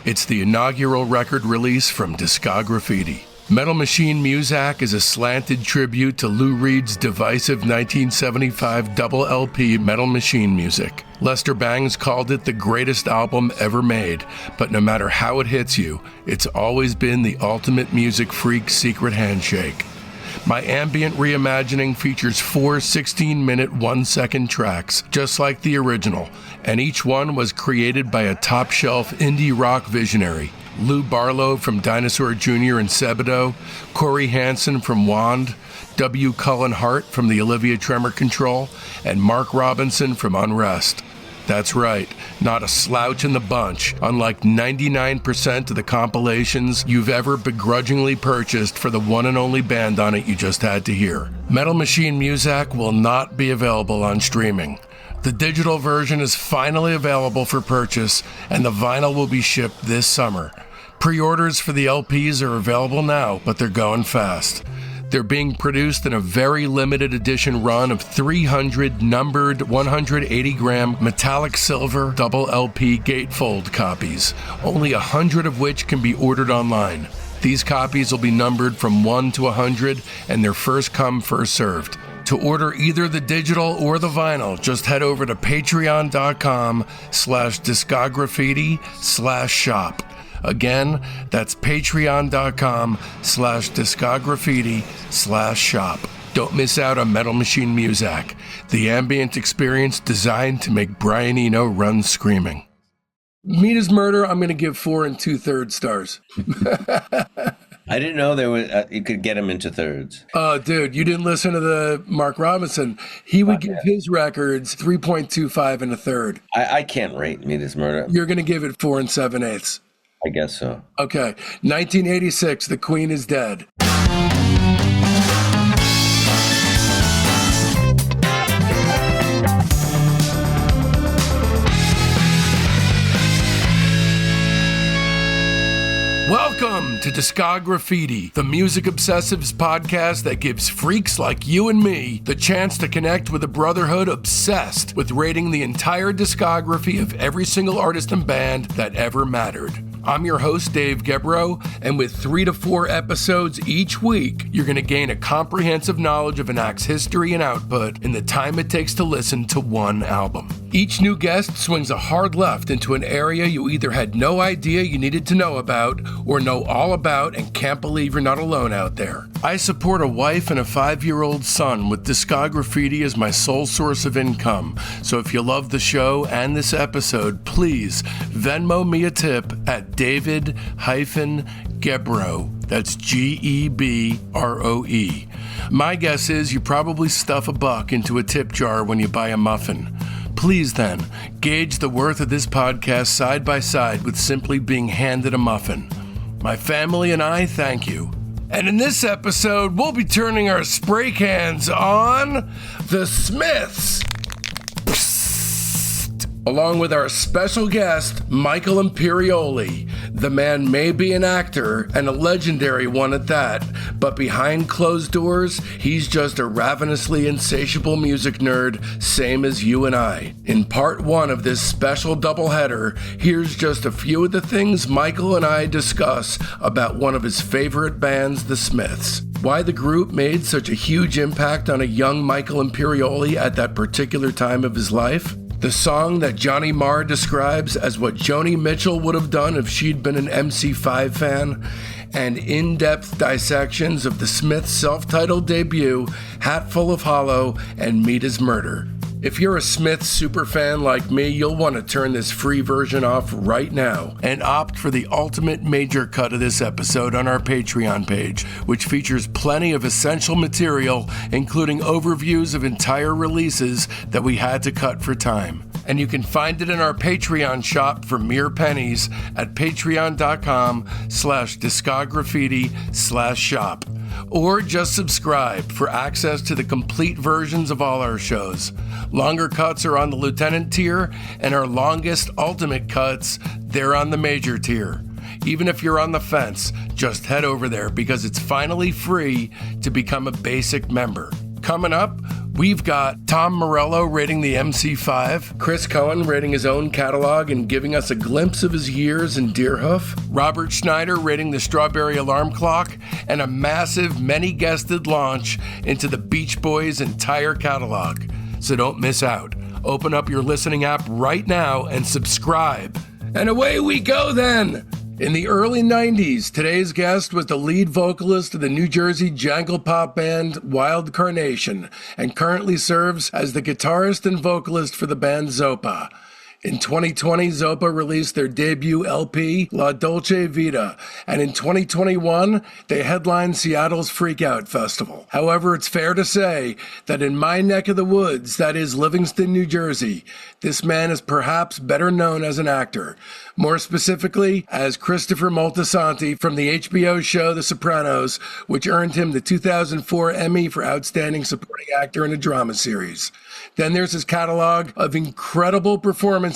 It's the inaugural record release from Discograffiti. Metal Machine Musac is a slanted tribute to Lou Reed's divisive 1975 double LP Metal Machine music. Lester Bangs called it the greatest album ever made, but no matter how it hits you, it's always been the ultimate music freak secret handshake. My ambient reimagining features 4 16-minute 1-second tracks, just like the original, and each one was created by a top-shelf indie rock visionary. Lou Barlow from Dinosaur Jr. and Sebadoh, Corey Hansen from Wand, W. Cullen Hart from the Olivia Tremor Control, and Mark Robinson from Unrest. That's right, not a slouch in the bunch, unlike 99% of the compilations you've ever begrudgingly purchased for the one and only band on it you just had to hear. Metal Machine Musac will not be available on streaming. The digital version is finally available for purchase, and the vinyl will be shipped this summer. Pre-orders for the LPs are available now, but they're going fast. They're being produced in a very limited edition run of 300 numbered 180-gram metallic silver double LP gatefold copies, only 100 of which can be ordered online. These copies will be numbered from 1 to 100, and they're first come, first served. To order either the digital or the vinyl, just head over to patreon.com/discograffiti/shop. Again, that's patreon.com/discograffiti/shop. Don't miss out on Metal Machine Musac, the ambient experience designed to make Brian Eno run screaming. Meat is Murder, I'm going to give 4 2/3 stars. I didn't know there was you could get them into thirds. Oh, dude, you didn't listen to the Mark Robinson. He would give his records 3.25 and a third. I can't rate Meat is Murder. You're going to give it 4 7/8. I guess so. Okay, 1986, The Queen is Dead. Welcome to Discograffiti, the Music Obsessives podcast that gives freaks like you and me the chance to connect with a brotherhood obsessed with rating the entire discography of every single artist and band that ever mattered. I'm your host, David-Gebroe, and with 3 to 4 episodes each week, you're going to gain a comprehensive knowledge of an act's history and output in the time it takes to listen to one album. Each new guest swings a hard left into an area you either had no idea you needed to know about or know all about and can't believe you're not alone out there. I support a wife and a 5-year-old son with Discograffiti as my sole source of income, so if you love the show and this episode, please Venmo me a tip at David-Gebroe. That's Gebroe. My guess is you probably stuff $1 into a tip jar when you buy a muffin. Please then, gauge the worth of this podcast side by side with simply being handed a muffin. My family and I thank you. And in this episode, we'll be turning our spray cans on the Smiths. Along with our special guest, Michael Imperioli. The man may be an actor, and a legendary one at that, but behind closed doors, he's just a ravenously insatiable music nerd, same as you and I. In part 1 of this special doubleheader, here's just a few of the things Michael and I discuss about one of his favorite bands, the Smiths. Why the group made such a huge impact on a young Michael Imperioli at that particular time of his life. The song that Johnny Marr describes as what Joni Mitchell would have done if she'd been an MC5 fan, and in-depth dissections of the Smiths' self-titled debut, Hatful of Hollow, and Meat is Murder. If you're a Smiths superfan like me, you'll want to turn this free version off right now and opt for the ultimate major cut of this episode on our Patreon page, which features plenty of essential material, including overviews of entire releases that we had to cut for time. And you can find it in our Patreon shop for mere pennies at patreon.com/discograffiti/shop. Or just subscribe for access to the complete versions of all our shows. Longer cuts are on the Lieutenant tier, and our longest ultimate cuts, they're on the Major tier. Even if you're on the fence, just head over there because it's finally free to become a basic member. Coming up, We've got Tom Morello rating the MC5, Chris Cohen rating his own catalog and giving us a glimpse of his years in Deerhoof, Robert Schneider rating the Strawberry Alarm Clock, and a massive, many-guested launch into the Beach Boys' entire catalog. So don't miss out. Open up your listening app right now and subscribe. And away we go then! In the early 90s, today's guest was the lead vocalist of the New Jersey jangle pop band Wild Carnation and currently serves as the guitarist and vocalist for the band Zopa. In 2020, Zopa released their debut LP, La Dolce Vita, and in 2021, they headlined Seattle's Freakout Festival. However, it's fair to say that in my neck of the woods, that is Livingston, New Jersey, this man is perhaps better known as an actor. More specifically, as Christopher Moltisanti from the HBO show The Sopranos, which earned him the 2004 Emmy for Outstanding Supporting Actor in a Drama Series. Then there's his catalog of incredible performances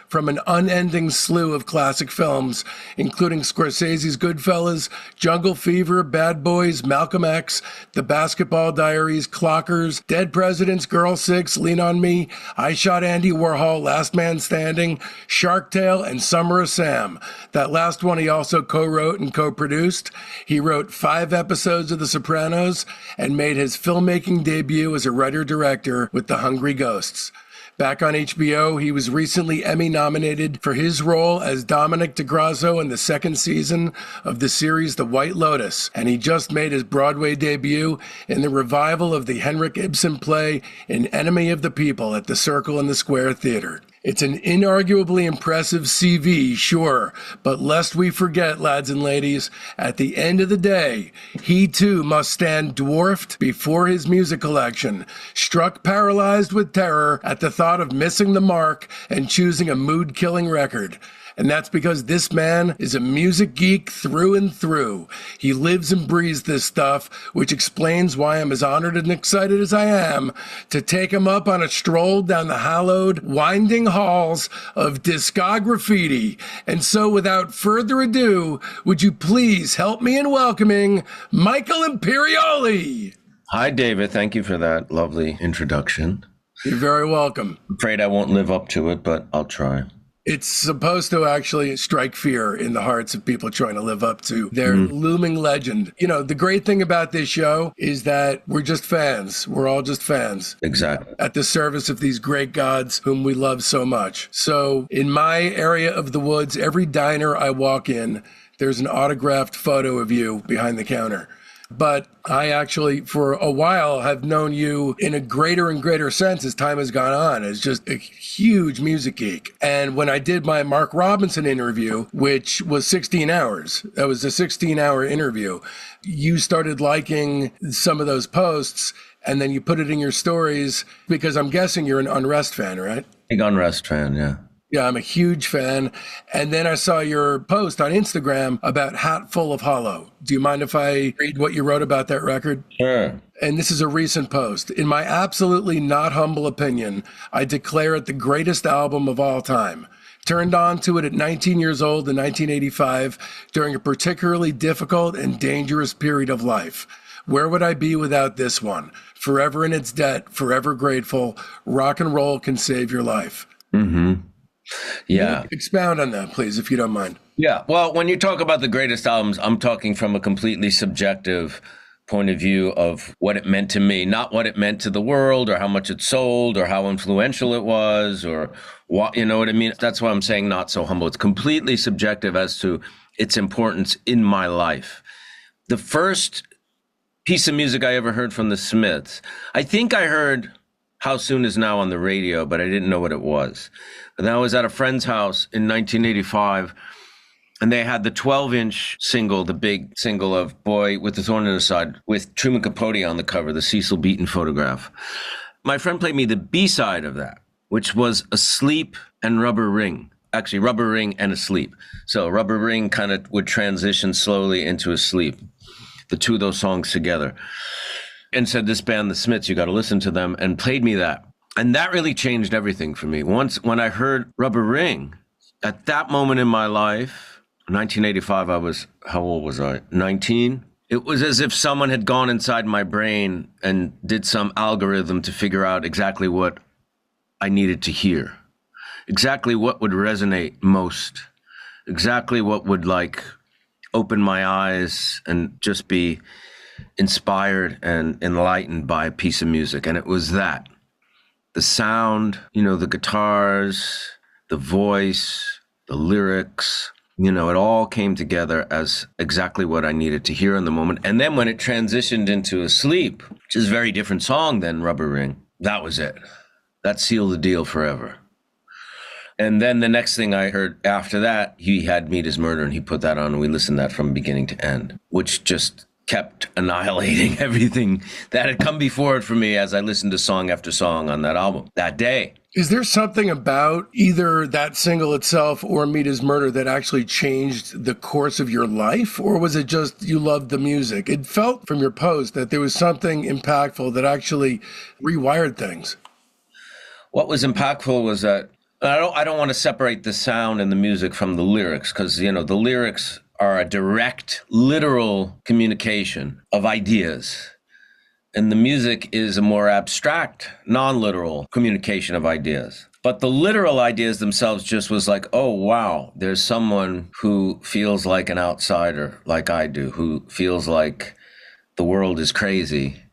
from an unending slew of classic films, including Scorsese's Goodfellas, Jungle Fever, Bad Boys, Malcolm X, The Basketball Diaries, Clockers, Dead Presidents, Girl 6, Lean on Me, I Shot Andy Warhol, Last Man Standing, Shark Tale, and Summer of Sam. That last one he also co-wrote and co-produced. He wrote 5 episodes of The Sopranos and made his filmmaking debut as a writer-director with The Hungry Ghosts. Back on HBO, he was recently Emmy nominated for his role as Dominic DeGrasso in the 2nd season of the series The White Lotus, and he just made his Broadway debut in the revival of the Henrik Ibsen play An Enemy of the People at the Circle in the Square Theater. It's an inarguably impressive CV, sure, but lest we forget, lads and ladies, at the end of the day, he too must stand dwarfed before his music collection, struck paralyzed with terror at the thought of missing the mark and choosing a mood-killing record. And that's because this man is a music geek through and through. He lives and breathes this stuff, which explains why I'm as honored and excited as I am to take him up on a stroll down the hallowed, winding halls of Discograffiti. And so without further ado, would you please help me in welcoming Michael Imperioli? Hi, David. Thank you for that lovely introduction. You're very welcome. I'm afraid I won't live up to it, but I'll try. It's supposed to actually strike fear in the hearts of people trying to live up to their looming legend. You know, the great thing about this show is that we're just fans. We're all just fans. Exactly. At the service of these great gods whom we love so much. So in my area of the woods, every diner I walk in, there's an autographed photo of you behind the counter. But I actually, for a while, have known you in a greater and greater sense as time has gone on as just a huge music geek. And when I did my Mark Robinson interview, which was 16 hours, that was a 16-hour interview, you started liking some of those posts, and then you put it in your stories, because I'm guessing you're an Unrest fan, right? Big Unrest fan, yeah. Yeah, I'm a huge fan. And then I saw your post on Instagram about Hatful of Hollow. Do you mind if I read what you wrote about that record? Sure. And this is a recent post. In my absolutely not humble opinion, I declare it the greatest album of all time. Turned on to it at 19 years old in 1985 during a particularly difficult and dangerous period of life. Where would I be without this one? Forever in its debt, forever grateful. Rock and roll can save your life. Mm-hmm. Yeah. Expound on that, please, if you don't mind. Yeah. Well, when you talk about the greatest albums, I'm talking from a completely subjective point of view of what it meant to me, not what it meant to the world or how much it sold or how influential it was or what, you know what I mean? That's why I'm saying not so humble. It's completely subjective as to its importance in my life. The first piece of music I ever heard from the Smiths, I think I heard How Soon Is Now on the radio, but I didn't know what it was. And I was at a friend's house in 1985, and they had the 12-inch single, the big single of Boy with the Thorn in His Side, with Truman Capote on the cover, the Cecil Beaton photograph. My friend played me the B-side of that, which was Asleep and Rubber Ring. Actually, Rubber Ring and Asleep. So Rubber Ring kind of would transition slowly into Asleep, the two of those songs together. And said, this band, the Smiths, you got to listen to them, and played me that. And that really changed everything for me. Once, when I heard Rubber Ring, at that moment in my life, 1985, how old was I? 19? It was as if someone had gone inside my brain and did some algorithm to figure out exactly what I needed to hear, exactly what would resonate most, exactly what would like open my eyes and just be inspired and enlightened by a piece of music. And it was that. The sound, the guitars, the voice, the lyrics, it all came together as exactly what I needed to hear in the moment. And then when it transitioned into Asleep, which is a very different song than Rubber Ring, that was it. That sealed the deal forever. And then the next thing I heard after that, he had Meet His Murder, and he put that on, and we listened to that from beginning to end, which just kept annihilating everything that had come before it for me as I listened to song after song on that album that day. Is there something about either that single itself or Meet His Murder that actually changed the course of your life? Or was it just you loved the music? It felt from your post that there was something impactful that actually rewired things. What was impactful was that I don't want to separate the sound and the music from the lyrics, because, the lyrics are a direct, literal communication of ideas. And the music is a more abstract, non-literal communication of ideas. But the literal ideas themselves just was like, oh, wow, there's someone who feels like an outsider, like I do, who feels like the world is crazy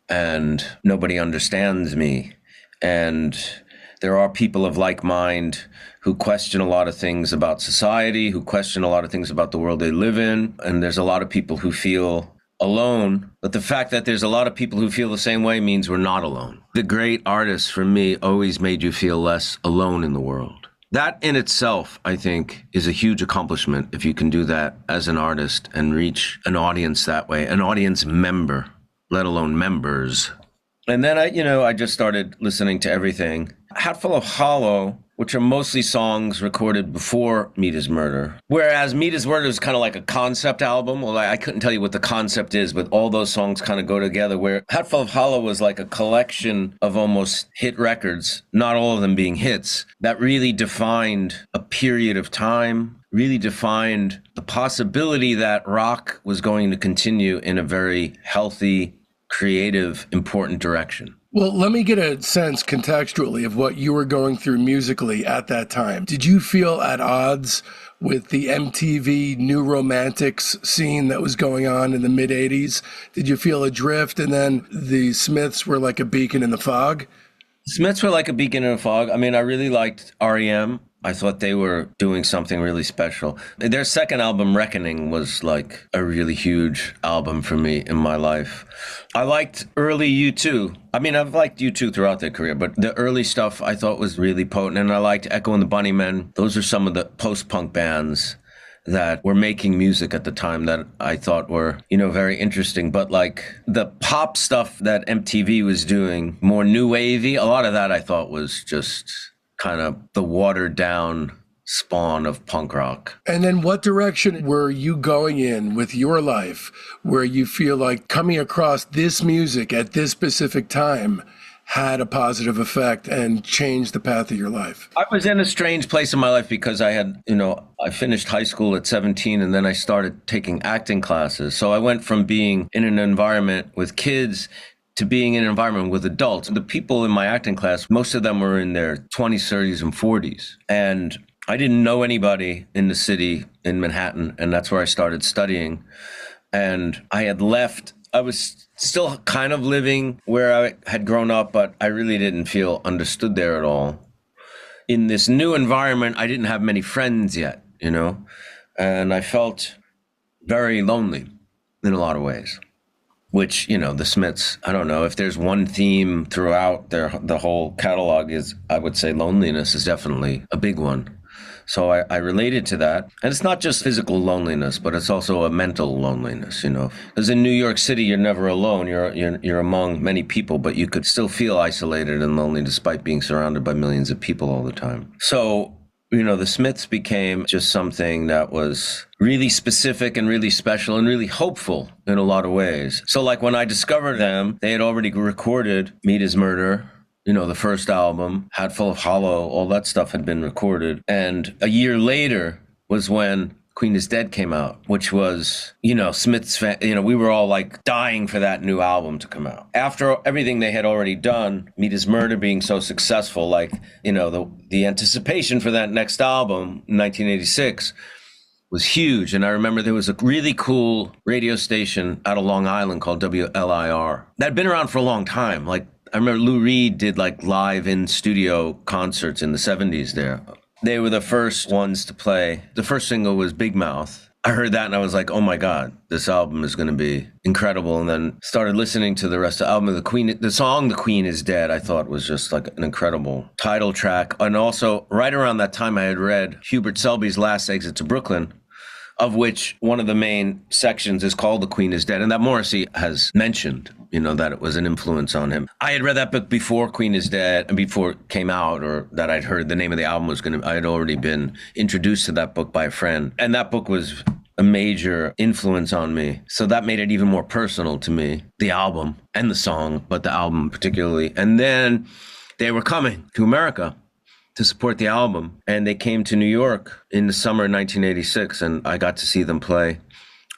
and nobody understands me. And there are people of like mind who question a lot of things about society, who question a lot of things about the world they live in. And there's a lot of people who feel alone, but the fact that there's a lot of people who feel the same way means we're not alone. The great artists, for me, always made you feel less alone in the world. That in itself, I think, is a huge accomplishment if you can do that as an artist and reach an audience that way, an audience member, let alone members. And then I just started listening to everything. Hatful of Hollow, which are mostly songs recorded before Meet His Murder. Whereas Meet His Murder is kind of like a concept album. Well, I couldn't tell you what the concept is, but all those songs kind of go together, where Hatful of Hollow was like a collection of almost hit records, not all of them being hits, that really defined a period of time, really defined the possibility that rock was going to continue in a very healthy, creative, important direction. Well, let me get a sense contextually of what you were going through musically at that time. Did you feel at odds with the MTV New Romantics scene that was going on in the mid-'80s? Did you feel adrift, and then the Smiths were like a beacon in the fog? Smiths were like a beacon in the fog. I mean, I really liked REM. I thought they were doing something really special. Their second album, Reckoning, was like a really huge album for me in my life. I liked early U2. I mean, I've liked U2 throughout their career, but the early stuff I thought was really potent. And I liked Echo and the Bunnymen. Those are some of the post-punk bands that were making music at the time that I thought were, very interesting. But like the pop stuff that MTV was doing, more new wavy, a lot of that I thought was just kind of the watered down spawn of punk rock. And then what direction were you going in with your life where you feel like coming across this music at this specific time had a positive effect and changed the path of your life? I was in a strange place in my life because I had, I finished high school at 17 and then I started taking acting classes. So I went from being in an environment with kids to being in an environment with adults. The people in my acting class, most of them were in their 20s, 30s, and 40s. And I didn't know anybody in the city in Manhattan, and that's where I started studying. And I had left. I was still kind of living where I had grown up, but I really didn't feel understood there at all. In this new environment, I didn't have many friends yet, and I felt very lonely in a lot of ways. Which, the Smiths, I don't know, if there's one theme throughout the whole catalog is, I would say loneliness is definitely a big one. So I related to that. And it's not just physical loneliness, but it's also a mental loneliness, Because in New York City, you're never alone. You're among many people, but you could still feel isolated and lonely despite being surrounded by millions of people all the time. So the Smiths became just something that was really specific and really special and really hopeful in a lot of ways. So like when I discovered them, they had already recorded Meet His Murder, the first album, Hatful of Hollow, all that stuff had been recorded. And a year later was when Queen is Dead came out, which was, Smith's, we were all like dying for that new album to come out. After everything they had already done, Meet His Murder being so successful, like, the anticipation for that next album, 1986, was huge. And I remember there was a really cool radio station out of Long Island called WLIR that had been around for a long time. Like, I remember Lou Reed did like live in studio concerts in the 70s there. They were the first ones to play. The first single was Big Mouth. I heard that and I was like, oh my God, this album is going to be incredible. And then started listening to the rest of the album. The song The Queen is Dead, I thought was just like an incredible title track. And also right around that time I had read Hubert Selby's Last Exit to Brooklyn, of which one of the main sections is called The Queen is Dead. And that Morrissey has mentioned, that it was an influence on him. I had read that book before Queen is Dead and before it came out, or that I'd heard the name of the album I had already been introduced to that book by a friend. And that book was a major influence on me. So that made it even more personal to me, the album and the song, but the album particularly. And then they were coming to America to support the album. And they came to New York in the summer of 1986, and I got to see them play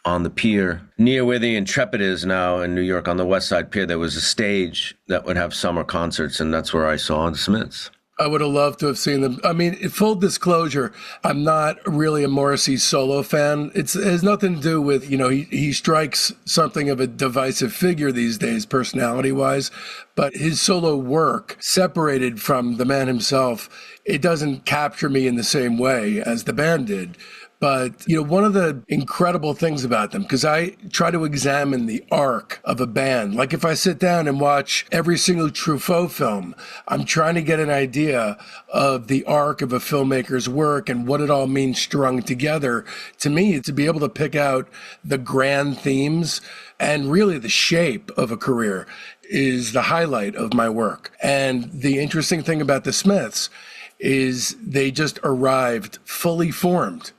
on the pier near where the Intrepid is now in New York. On the West Side Pier, there was a stage that would have summer concerts, and that's where I saw the Smiths. I would have loved to have seen them. I mean, full disclosure, I'm not really a Morrissey solo fan. It has nothing to do with, he strikes something of a divisive figure these days, personality-wise, but his solo work, separated from the man himself, it doesn't capture me in the same way as the band did. But, one of the incredible things about them, because I try to examine the arc of a band. Like if I sit down and watch every single Truffaut film, I'm trying to get an idea of the arc of a filmmaker's work and what it all means strung together. To me, to be able to pick out the grand themes and really the shape of a career is the highlight of my work. And the interesting thing about the Smiths is they just arrived fully formed.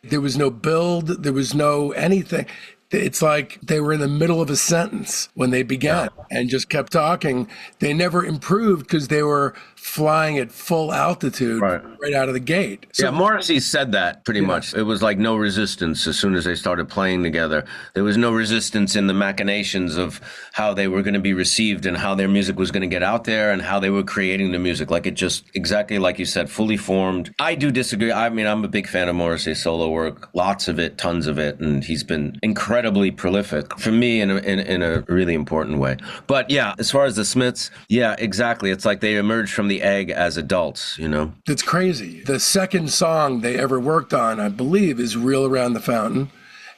There was no build. There was no anything. It's like they were in the middle of a sentence when they began and just kept talking. They never improved because they were flying at full altitude right out of the gate. So, Morrissey said that pretty much. It was like no resistance as soon as they started playing together. There was no resistance in the machinations of how they were going to be received and how their music was going to get out there and how they were creating the music. Like it just, exactly like you said, fully formed. I do disagree. I mean, I'm a big fan of Morrissey's solo work, lots of it, tons of it, and he's been incredibly prolific for me in a really important way. But yeah, as far as the Smiths, yeah, exactly. It's like they emerged from the egg as adults, It's crazy. The second song they ever worked on, I believe, is Reel Around the Fountain.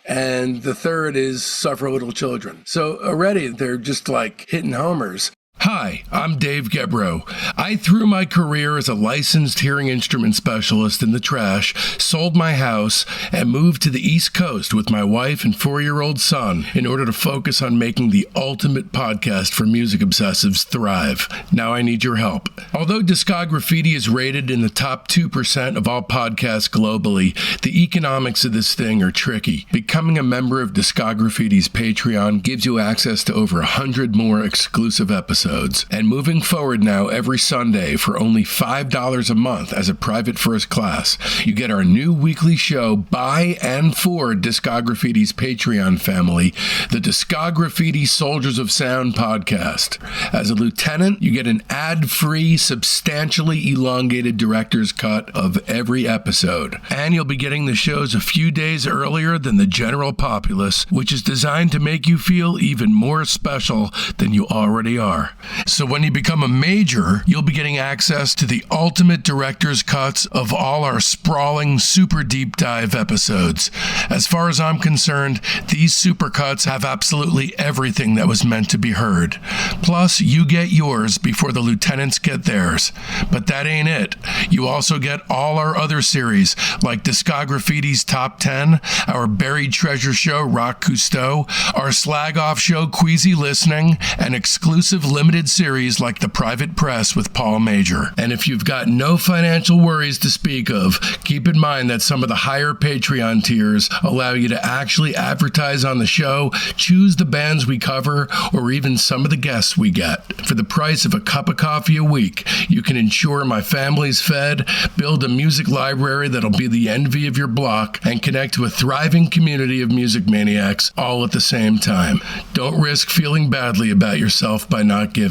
And the third is Suffer Little Children. So already they're just like hitting homers. Hi, I'm Dave-Gebroe. I threw my career as a licensed hearing instrument specialist in the trash, sold my house, and moved to the East Coast with my wife and 4-year-old son in order to focus on making the ultimate podcast for music obsessives thrive. Now I need your help. Although Discograffiti is rated in the top 2% of all podcasts globally, the economics of this thing are tricky. Becoming a member of Discograffiti's Patreon gives you access to over 100 more exclusive episodes. And moving forward now every Sunday for only $5 a month as a private first class, you get our new weekly show by and for Discograffiti's Patreon family, the Discograffiti Soldiers of Sound podcast. As a lieutenant, you get an ad-free, substantially elongated director's cut of every episode. And you'll be getting the shows a few days earlier than the general populace, which is designed to make you feel even more special than you already are. So when you become a major, you'll be getting access to the ultimate director's cuts of all our sprawling, super deep dive episodes. As far as I'm concerned, these super cuts have absolutely everything that was meant to be heard. Plus, you get yours before the lieutenants get theirs. But that ain't it. You also get all our other series, like Discograffiti's Top 10, our Buried Treasure show, Rock Cousteau, our Slag Off show, Queasy Listening, and exclusive limited limited series like The Private Press with Paul Major. And if you've got no financial worries to speak of, keep in mind that some of the higher Patreon tiers allow you to actually advertise on the show, choose the bands we cover, or even some of the guests we get. For the price of a cup of coffee a week, you can ensure my family's fed, build a music library that'll be the envy of your block, and connect to a thriving community of music maniacs all at the same time. Don't risk feeling badly about yourself by not giving.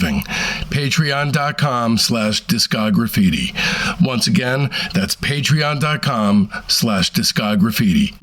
Patreon.com/Discograffiti. Once again, that's Patreon.com/Discograffiti.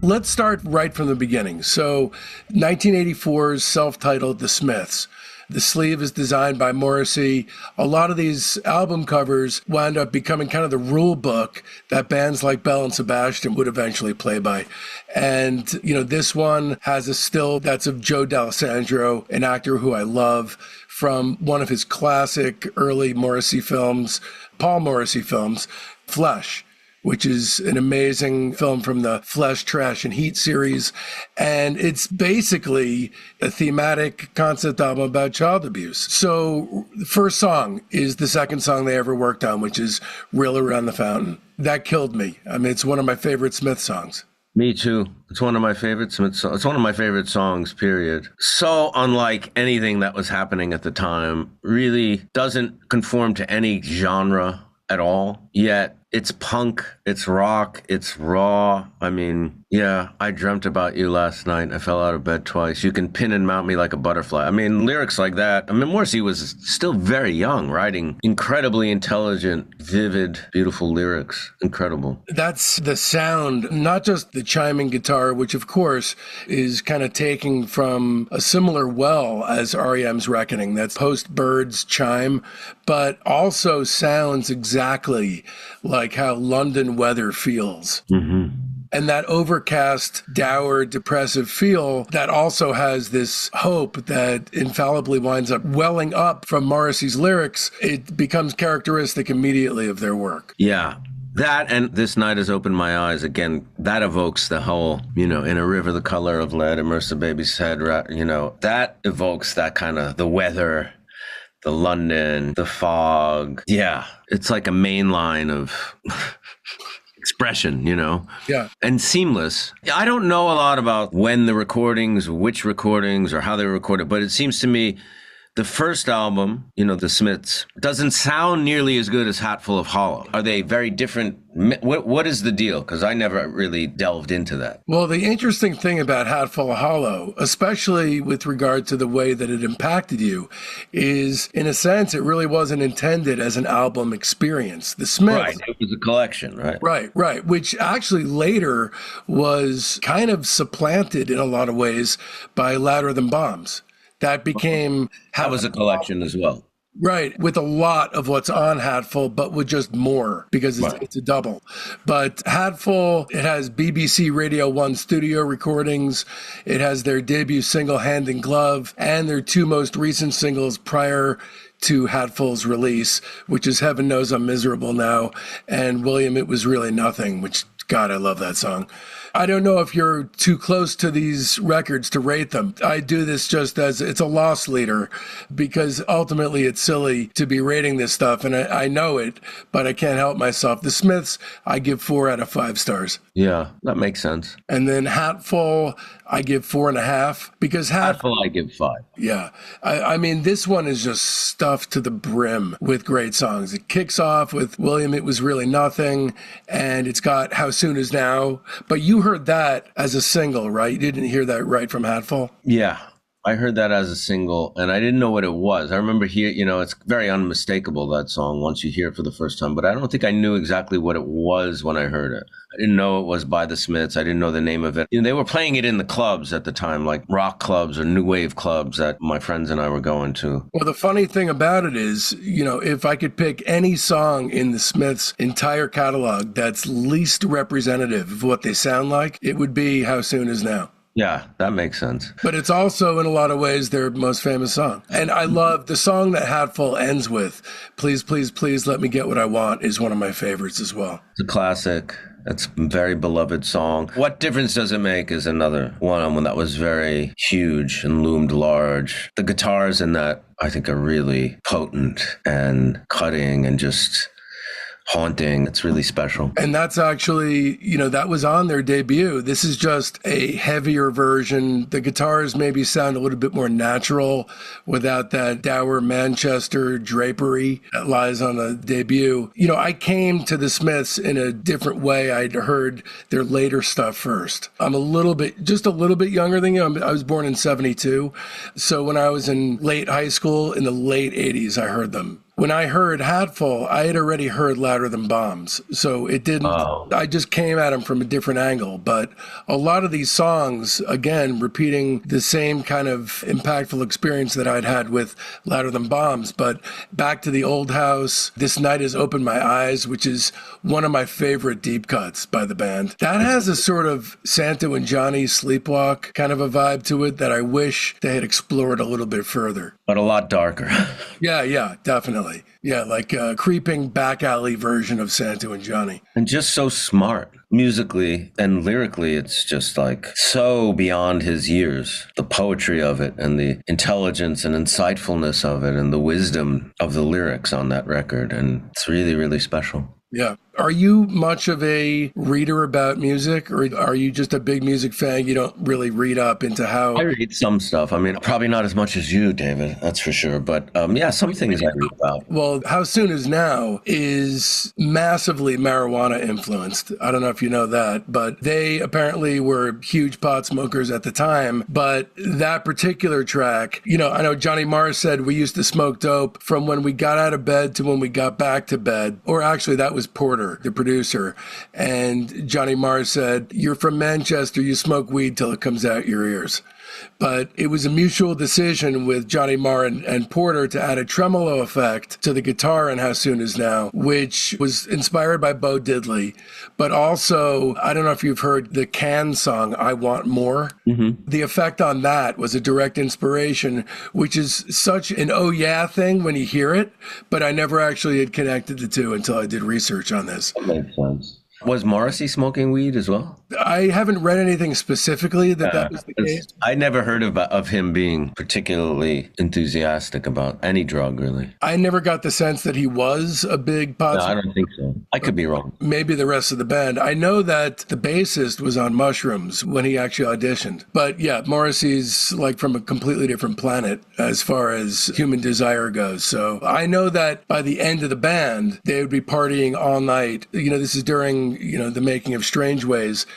Let's start right from the beginning. So 1984's self-titled The Smiths. The sleeve is designed by Morrissey. A lot of these album covers wound up becoming kind of the rule book that bands like Belle and Sebastian would eventually play by. And, this one has a still that's of Joe D'Alessandro, an actor who I love, from one of his classic early Morrissey films, Paul Morrissey films, Flesh, which is an amazing film from the Flesh, Trash, and Heat series. And it's basically a thematic concept album about child abuse. So the first song is the second song they ever worked on, which is Reel Around the Fountain. That killed me. I mean, it's one of my favorite Smith songs. Me too. It's one of my favorite Smith songs. It's one of my favorite songs, period. So unlike anything that was happening at the time, really doesn't conform to any genre at all, yet it's punk, it's rock, it's raw. I mean, yeah, I dreamt about you last night. I fell out of bed twice. You can pin and mount me like a butterfly. I mean, lyrics like that. I mean, Morrissey was still very young, writing incredibly intelligent, vivid, beautiful lyrics. Incredible. That's the sound, not just the chiming guitar, which of course is kind of taking from a similar well as R.E.M's Reckoning. That's post-Bird's chime, but also sounds exactly like how London weather feels. Mm-hmm. And that overcast, dour, depressive feel that also has this hope that infallibly winds up welling up from Morrissey's lyrics. It becomes characteristic immediately of their work. Yeah. That and This Night Has Opened My Eyes, again, that evokes the whole, in a river the color of lead, immerse a baby's head, that evokes that kind of the weather, the London, the fog. Yeah, it's like a main line of expression, Yeah. And seamless. I don't know a lot about when the recordings, which recordings, or how they were recorded, but it seems to me the first album, the Smiths, doesn't sound nearly as good as Hatful of Hollow. Are they very different? What is the deal? Because I never really delved into that. Well, the interesting thing about Hatful of Hollow, especially with regard to the way that it impacted you, is, in a sense, it really wasn't intended as an album experience. The Smiths... Right, it was a collection, right? Right, which actually later was kind of supplanted in a lot of ways by Louder Than Bombs. That became... That was a collection as well. Right, with a lot of what's on Hatful, but with just more, because it's a double. But Hatful, it has BBC Radio 1 studio recordings, it has their debut single, Hand in Glove, and their two most recent singles prior to Hatful's release, which is Heaven Knows I'm Miserable Now, and William, It Was Really Nothing, which, God, I love that song. I don't know if you're too close to these records to rate them. I do this just as it's a loss leader, because ultimately it's silly to be rating this stuff, and I know it, but I can't help myself. The Smiths, I give 4 out of 5 stars. Yeah, that makes sense. And then Hatful, I give 4.5, because Hatful I give 5. Yeah. I mean, this one is just stuffed to the brim with great songs. It kicks off with William, It Was Really Nothing, and it's got How Soon Is Now. But you heard that as a single, right? You didn't hear that right from Hatful? Yeah. I heard that as a single, and I didn't know what it was. I remember it's very unmistakable, that song, once you hear it for the first time. But I don't think I knew exactly what it was when I heard it. I didn't know it was by the Smiths. I didn't know the name of it. They were playing it in the clubs at the time, like rock clubs or new wave clubs that my friends and I were going to. Well, the funny thing about it is, if I could pick any song in the Smiths' entire catalog that's least representative of what they sound like, it would be How Soon Is Now. Yeah, that makes sense. But it's also, in a lot of ways, their most famous song. And I love the song that Hatful ends with, Please, Please, Please Let Me Get What I Want, is one of my favorites as well. It's a classic. It's a very beloved song. What Difference Does It Make is another one that was very huge and loomed large. The guitars in that, I think, are really potent and cutting and just haunting. It's really special. And that's actually, that was on their debut. This is just a heavier version. The guitars maybe sound a little bit more natural without that dour Manchester drapery that lies on the debut. I came to the Smiths in a different way. I'd heard their later stuff first. I'm just a little bit younger than you. I was born in 72. So when I was in late high school, in the late 80s, I heard them. When I heard Hatful, I had already heard Louder Than Bombs. So it didn't, I just came at them from a different angle. But a lot of these songs, again, repeating the same kind of impactful experience that I'd had with Louder Than Bombs. But Back to the Old House, This Night Has Opened My Eyes, which is one of my favorite deep cuts by the band. That has a sort of Santo and Johnny Sleepwalk kind of a vibe to it that I wish they had explored a little bit further. But a lot darker. Yeah, definitely. Yeah, like a creeping back alley version of Santo and Johnny. And just so smart. Musically and lyrically, it's just like so beyond his years. The poetry of it and the intelligence and insightfulness of it and the wisdom of the lyrics on that record. And it's really, really special. Yeah. Are you much of a reader about music, or are you just a big music fan? You don't really read up into how... I read some stuff. I mean, probably not as much as you, David, that's for sure. But yeah, some things I read about. Well, How Soon Is Now is massively marijuana influenced. I don't know if you know that, but they apparently were huge pot smokers at the time. But that particular track, I know Johnny Marr said we used to smoke dope from when we got out of bed to when we got back to bed. Or actually, that was Porter, the producer. And Johnny Marr said, you're from Manchester, you smoke weed till it comes out your ears. But it was a mutual decision with Johnny Marr and Porter to add a tremolo effect to the guitar in How Soon Is Now, which was inspired by Bo Diddley. But also, I don't know if you've heard the Can song, I Want More. Mm-hmm. The effect on that was a direct inspiration, which is such an oh yeah thing when you hear it, but I never actually had connected the two until I did research on this. That makes sense. Was Morrissey smoking weed as well? I haven't read anything specifically that was the case. I never heard of him being particularly enthusiastic about any drug, really. I never got the sense that he was a big pot smoker. No, I don't think so. I could be wrong. Maybe the rest of the band. I know that the bassist was on mushrooms when he actually auditioned. But yeah, Morrissey's like from a completely different planet as far as human desire goes. So I know that by the end of the band, they would be partying all night. This is during the making of Strange Ways.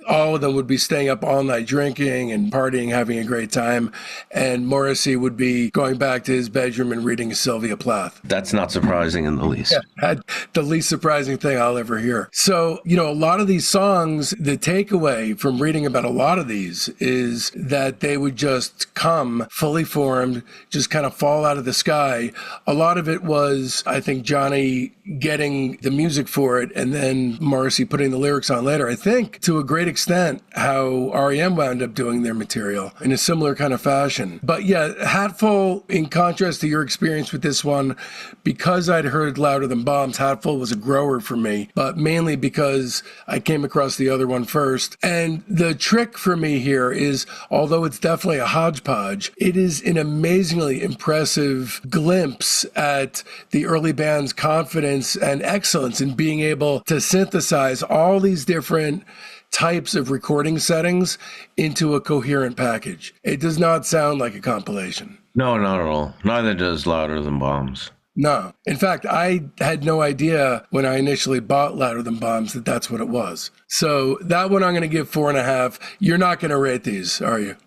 All of them would be staying up all night drinking and partying, having a great time. And Morrissey would be going back to his bedroom and reading Sylvia Plath. That's not surprising in the least. Yeah, the least surprising thing I'll ever hear. So, a lot of these songs, the takeaway from reading about a lot of these is that they would just come fully formed, just kind of fall out of the sky. A lot of it was, I think, Johnny getting the music for it and then Morrissey putting the lyrics on later. I think to a great extent how REM wound up doing their material in a similar kind of fashion. But yeah, Hatful, in contrast to your experience with this one, because I'd heard Louder Than Bombs, Hatful was a grower for me, but mainly because I came across the other one first. And the trick for me here is, although it's definitely a hodgepodge, it is an amazingly impressive glimpse at the early band's confidence and excellence in being able to synthesize all these different types of recording settings into a coherent package. It does not sound like a compilation. No, not at all. Neither does Louder Than Bombs. No. In fact, I had no idea when I initially bought Louder Than Bombs that that's what it was. So that one I'm going to give 4.5. You're not going to rate these, are you?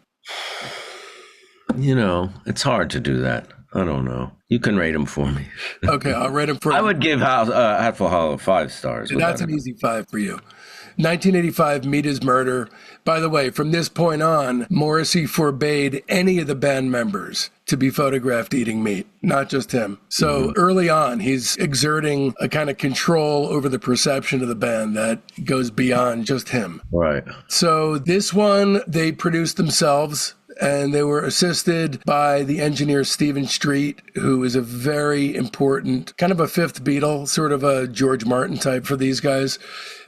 It's hard to do that. I don't know. You can rate them for me. Okay, I'll rate them for you. I would give Hatful Hollow 5 stars. That's an easy 5 for you. 1985, Meet His Murder. By the way, from this point on, Morrissey forbade any of the band members to be photographed eating meat, not just him. So early on, he's exerting a kind of control over the perception of the band that goes beyond just him. Right. So this one, they produced themselves, and they were assisted by the engineer Stephen Street, who is a very important, kind of a fifth Beatle, sort of a George Martin type for these guys,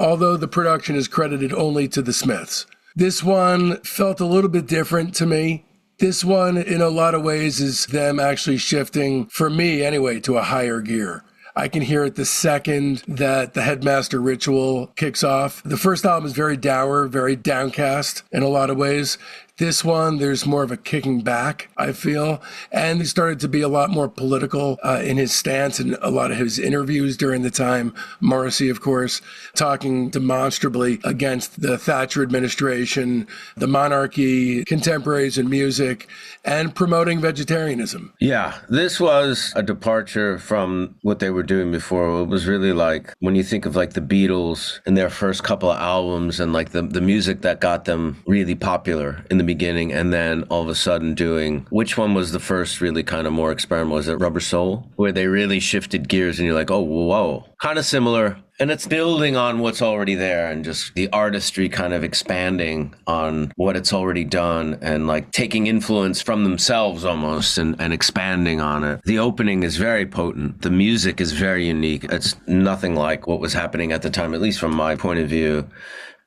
although the production is credited only to the Smiths. This one felt a little bit different to me. This one, in a lot of ways, is them actually shifting, for me anyway, to a higher gear. I can hear it the second that the Headmaster Ritual kicks off. The first album is very dour, very downcast in a lot of ways. This one, there's more of a kicking back, I feel. And he started to be a lot more political in his stance and a lot of his interviews during the time. Morrissey, of course, talking demonstrably against the Thatcher administration, the monarchy, contemporaries in music, and promoting vegetarianism. Yeah, this was a departure from what they were doing before. It was really like, when you think of like the Beatles and their first couple of albums and like the music that got them really popular in the beginning, and then all of a sudden doing, which one was the first really kind of more experimental? Was it Rubber Soul? Where they really shifted gears and you're like, oh, whoa, kind of similar. And it's building on what's already there and just the artistry kind of expanding on what it's already done and like taking influence from themselves almost and expanding on it. The opening is very potent. The music is very unique. It's nothing like what was happening at the time, at least from my point of view.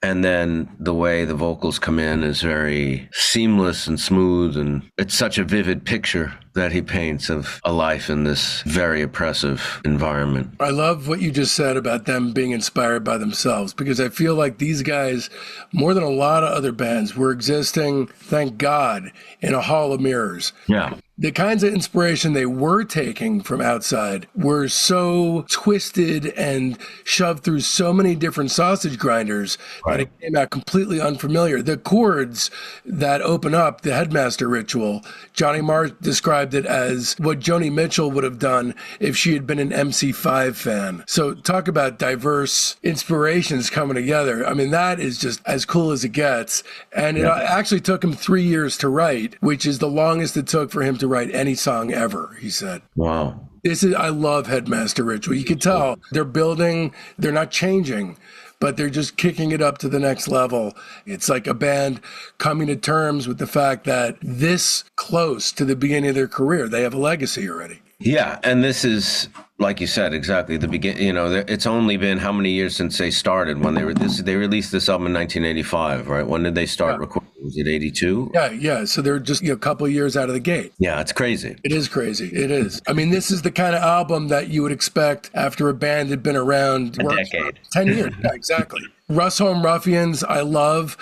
And then the way the vocals come in is very seamless and smooth. And it's such a vivid picture that he paints of a life in this very oppressive environment. I love what you just said about them being inspired by themselves, because I feel like these guys, more than a lot of other bands, were existing, thank God, in a hall of mirrors. Yeah. The kinds of inspiration they were taking from outside were so twisted and shoved through so many different sausage grinders that it came out completely unfamiliar. The chords that open up the Headmaster Ritual, Johnny Marr described it as what Joni Mitchell would have done if she had been an MC5 fan. So talk about diverse inspirations coming together. I mean, that is just as cool as it gets. And it actually took him 3 years to write, which is the longest it took for him to write any song ever, he said. Wow. I love Headmaster Ritual. You can tell they're building, they're not changing, but they're just kicking it up to the next level. It's like a band coming to terms with the fact that this close to the beginning of their career, they have a legacy already. Yeah, and this is, like you said, exactly the beginning. You know, it's only been how many years since they started? When they released this album in 1985, right? When did they start recording? Was it 82? Yeah. So they're just a couple of years out of the gate. Yeah, it's crazy. It is crazy. It is. I mean, this is the kind of album that you would expect after a band had been around a decade, 10 years. Yeah, exactly. Russ Home Ruffians, I love.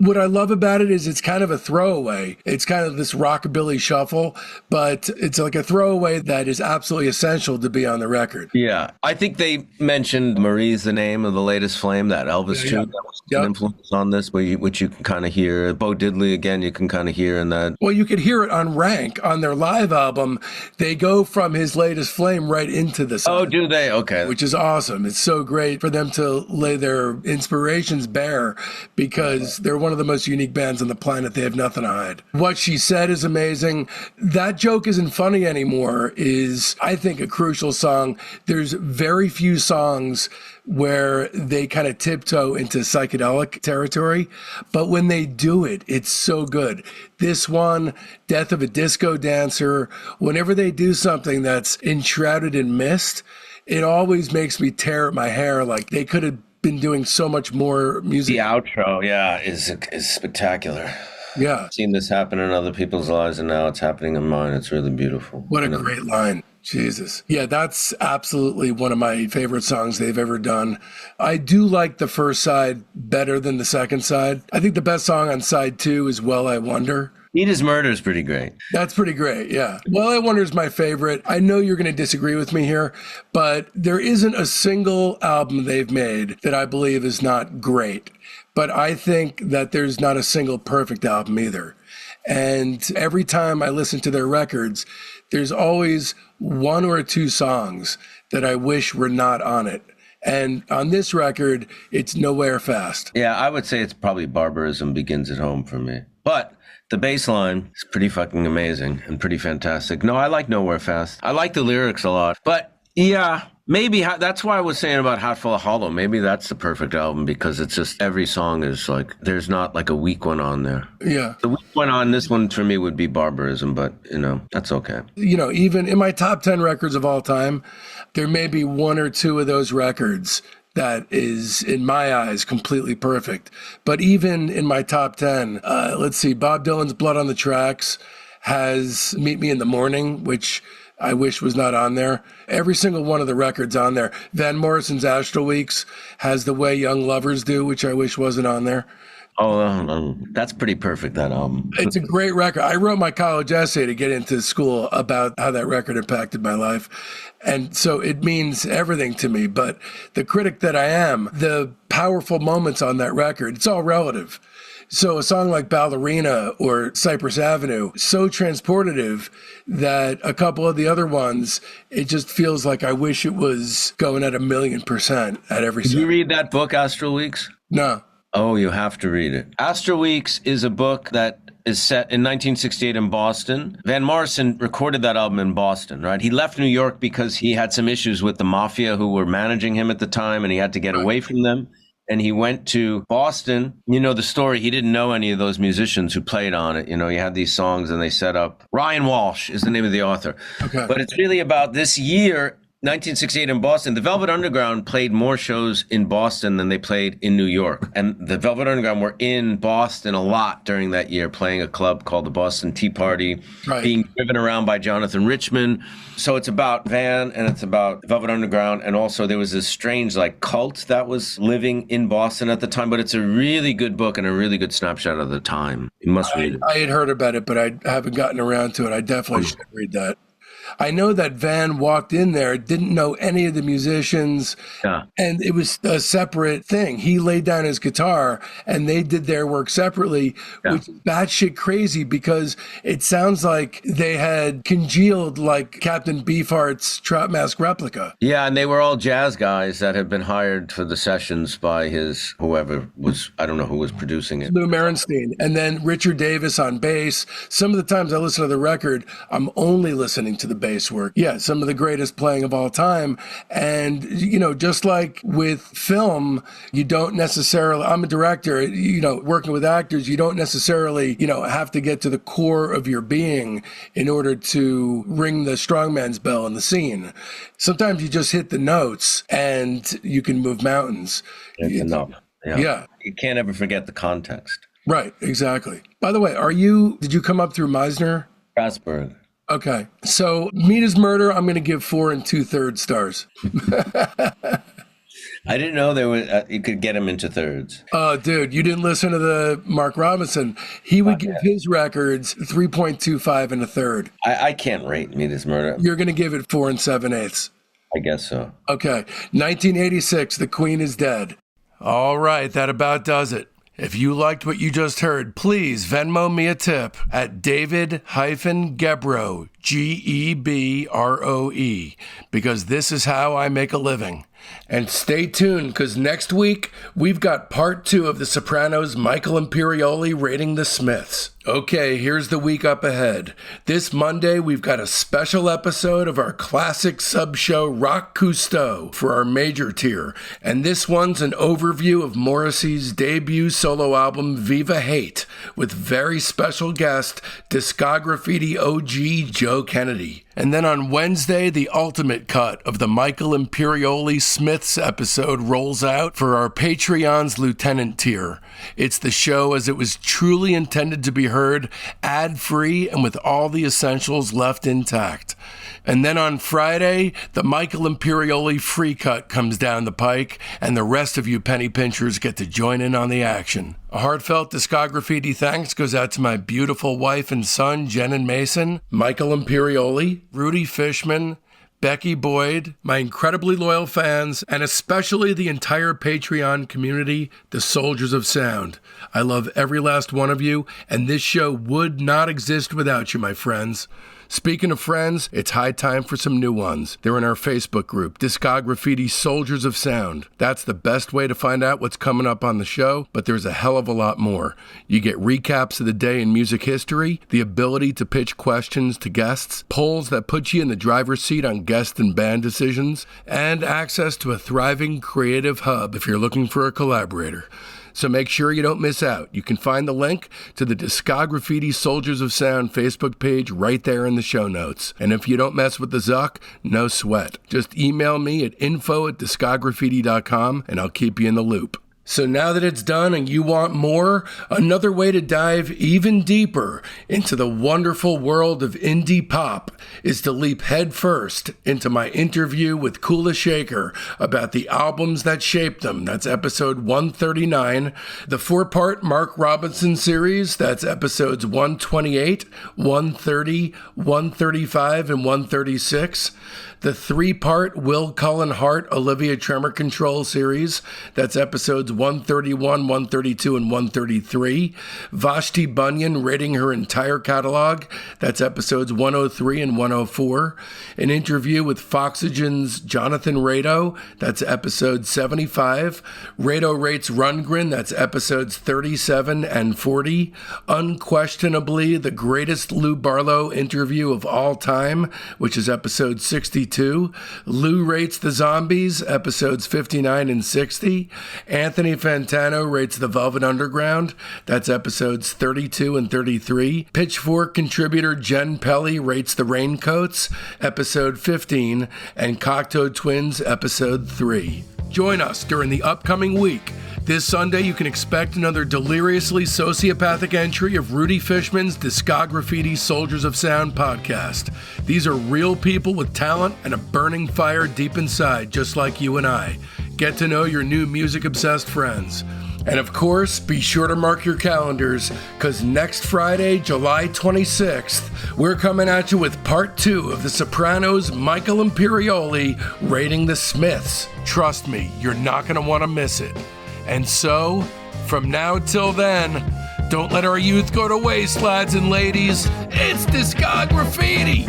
What I love about it is it's kind of a throwaway. It's kind of this rockabilly shuffle, but it's like a throwaway that is absolutely essential to be on the record. Yeah. I think they mentioned Marie's the Name of the Latest Flame, that Elvis tune that was an influence on this, which you can kind of hear. Bo Diddley, again, you can kind of hear in that. Well, you could hear it on Rank, on their live album. They go from his Latest Flame right into the song. Oh, do they? Okay. Which is awesome. It's so great for them to lay their inspirations bare, because they're one of the most unique bands on the planet. They have nothing to hide. What She Said is amazing. That Joke Isn't Funny Anymore is, I think, a crucial song. There's very few songs where they kind of tiptoe into psychedelic territory, but when they do it, it's so good. This one, Death of a Disco Dancer, whenever they do something that's enshrouded in mist, it always makes me tear at my hair. Like they could have been doing so much more music. The outro, is spectacular. Yeah. I've seen this happen in other people's lives, and now it's happening in mine. It's really beautiful. What a great line. Jesus. Yeah, that's absolutely one of my favorite songs they've ever done. I do like the first side better than the second side. I think the best song on side 2 is Well, I Wonder. Meet His Murder is pretty great. That's pretty great, yeah. Well, I Wonder is my favorite. I know you're going to disagree with me here, but there isn't a single album they've made that I believe is not great. But I think that there's not a single perfect album either. And every time I listen to their records, there's always one or two songs that I wish were not on it. And on this record, it's nowhere fast. Yeah, I would say it's probably Barbarism Begins at Home for me. But the bass line is pretty fucking amazing and pretty fantastic. No, I like Nowhere Fast. I like the lyrics a lot. But yeah, maybe that's why I was saying about Hatful of Hollow. Maybe that's the perfect album because it's just every song is like, there's not like a weak one on there. Yeah. The weak one on this one for me would be Barbarism, but that's okay. Even in my top 10 records of all time, there may be one or two of those records that is, in my eyes, completely perfect. But even in my top 10, let's see, Bob Dylan's Blood on the Tracks has Meet Me in the Morning, which I wish was not on there. Every single one of the records on there. Van Morrison's Astral Weeks has The Way Young Lovers Do, which I wish wasn't on there. Oh, that's pretty perfect, that album. It's a great record. I wrote my college essay to get into school about how that record impacted my life. And so it means everything to me. But the critic that I am, the powerful moments on that record, it's all relative. So a song like Ballerina or Cypress Avenue, so transportative that a couple of the other ones, it just feels like I wish it was going at 1,000,000% at every second. Did you read that book, Astral Weeks? No. Oh, you have to read it. Astral Weeks is a book that is set in 1968 in Boston. Van Morrison recorded that album in Boston, right? He left New York because he had some issues with the mafia who were managing him at the time, and he had to get away from them. And he went to Boston. You know the story. He didn't know any of those musicians who played on it. He had these songs and they set up. Ryan Walsh is the name of the author. Okay. But it's really about this year, 1968 in Boston. The Velvet Underground played more shows in Boston than they played in New York. And the Velvet Underground were in Boston a lot during that year, playing a club called the Boston Tea Party, right, being driven around by Jonathan Richman. So it's about Van and it's about Velvet Underground. And also there was this strange cult that was living in Boston at the time. But it's a really good book and a really good snapshot of the time. You must read it. I had heard about it, but I haven't gotten around to it. I definitely should read that. I know that Van walked in there, didn't know any of the musicians, and it was a separate thing. He laid down his guitar, and they did their work separately, which is batshit crazy because it sounds like they had congealed like Captain Beefheart's Trout Mask replica. Yeah, and they were all jazz guys that had been hired for the sessions by whoever was, I don't know who was producing it. Lou Merenstein, and then Richard Davis on bass. Some of the times I listen to the record, I'm only listening to the bass work. Yeah, some of the greatest playing of all time. And, just like with film, you don't necessarily, I'm a director, working with actors, you don't necessarily, have to get to the core of your being in order to ring the strongman's bell in the scene. Sometimes you just hit the notes and you can move mountains. It's enough. Yeah. You can't ever forget the context. Right, exactly. By the way, did you come up through Meisner? Strasbourg. Okay, so Meat is Murder, I'm going to give 4 2/3 stars. I didn't know there was you could get him into thirds. Oh, dude, you didn't listen to the Mark Robinson. He would give his records 3.25 and a third. I can't rate Meat is Murder. You're going to give it 4 7/8. I guess so. Okay, 1986, The Queen is Dead. All right, that about does it. If you liked what you just heard, please Venmo me a tip at David-Gebroe, Gebroe, because this is how I make a living. And stay tuned, because next week, we've got part 2 of the Sopranos Michael Imperioli rating the Smiths. Okay, here's the week up ahead. This Monday, we've got a special episode of our classic sub-show Rock Cousteau for our major tier. And this one's an overview of Morrissey's debut solo album Viva Hate with very special guest, Discograffiti OG Joe Kennedy. And then on Wednesday, the ultimate cut of the Michael Imperioli Smiths episode rolls out for our Patreon's Lieutenant tier. It's the show as it was truly intended to be heard, ad-free and with all the essentials left intact. And then on Friday, the Michael Imperioli free cut comes down the pike, and the rest of you penny pinchers get to join in on the action. A heartfelt Discograffiti thanks goes out to my beautiful wife and son, Jen and Mason, Michael Imperioli, Rudy Fishman, Becky Boyd, my incredibly loyal fans, and especially the entire Patreon community, the Soldiers of Sound. I love every last one of you, and this show would not exist without you, my friends. Speaking of friends, it's high time for some new ones. They're in our Facebook group, Discograffiti Soldiers of Sound. That's the best way to find out what's coming up on the show, but there's a hell of a lot more. You get recaps of the day in music history, the ability to pitch questions to guests, polls that put you in the driver's seat on guest and band decisions, and access to a thriving creative hub if you're looking for a collaborator. So make sure you don't miss out. You can find the link to the Discograffiti Soldiers of Sound Facebook page right there in the show notes. And if you don't mess with the Zuck, no sweat. Just email me at info@discograffiti.com and I'll keep you in the loop. So now that it's done and you want more, another way to dive even deeper into the wonderful world of indie pop is to leap headfirst into my interview with Kula Shaker about the albums that shaped them. That's episode 139. The 4-part Mark Robinson series, that's episodes 128, 130, 135, and 136. The 3-part Will Cullen Hart Olivia Tremor Control series, that's episodes 131, 132, and 133. Vashti Bunyan rating her entire catalog, that's episodes 103 and 104. An interview with Foxygen's Jonathan Rado, that's episode 75. Rado rates Rundgren, that's episodes 37 and 40. Unquestionably the greatest Lou Barlow interview of all time, which is episode 62. Lou rates the Zombies, episodes 59 and 60. Anthony Fantano rates the Velvet Underground, that's episodes 32 and 33. Pitchfork contributor Jen Pelly rates the Raincoats, episode 15. And Cocteau Twins, episode 3. Join us during the upcoming week. This Sunday, you can expect another deliriously sociopathic entry of Rudy Fishman's Discograffiti Soldiers of Sound podcast. These are real people with talent and a burning fire deep inside, just like you and I. Get to know your new music-obsessed friends. And of course, be sure to mark your calendars, because next Friday, July 26th, we're coming at you with part 2 of the Sopranos Michael Imperioli rating the Smiths. Trust me, you're not going to want to miss it. And so, from now till then, don't let our youth go to waste, lads and ladies. It's Discograffiti!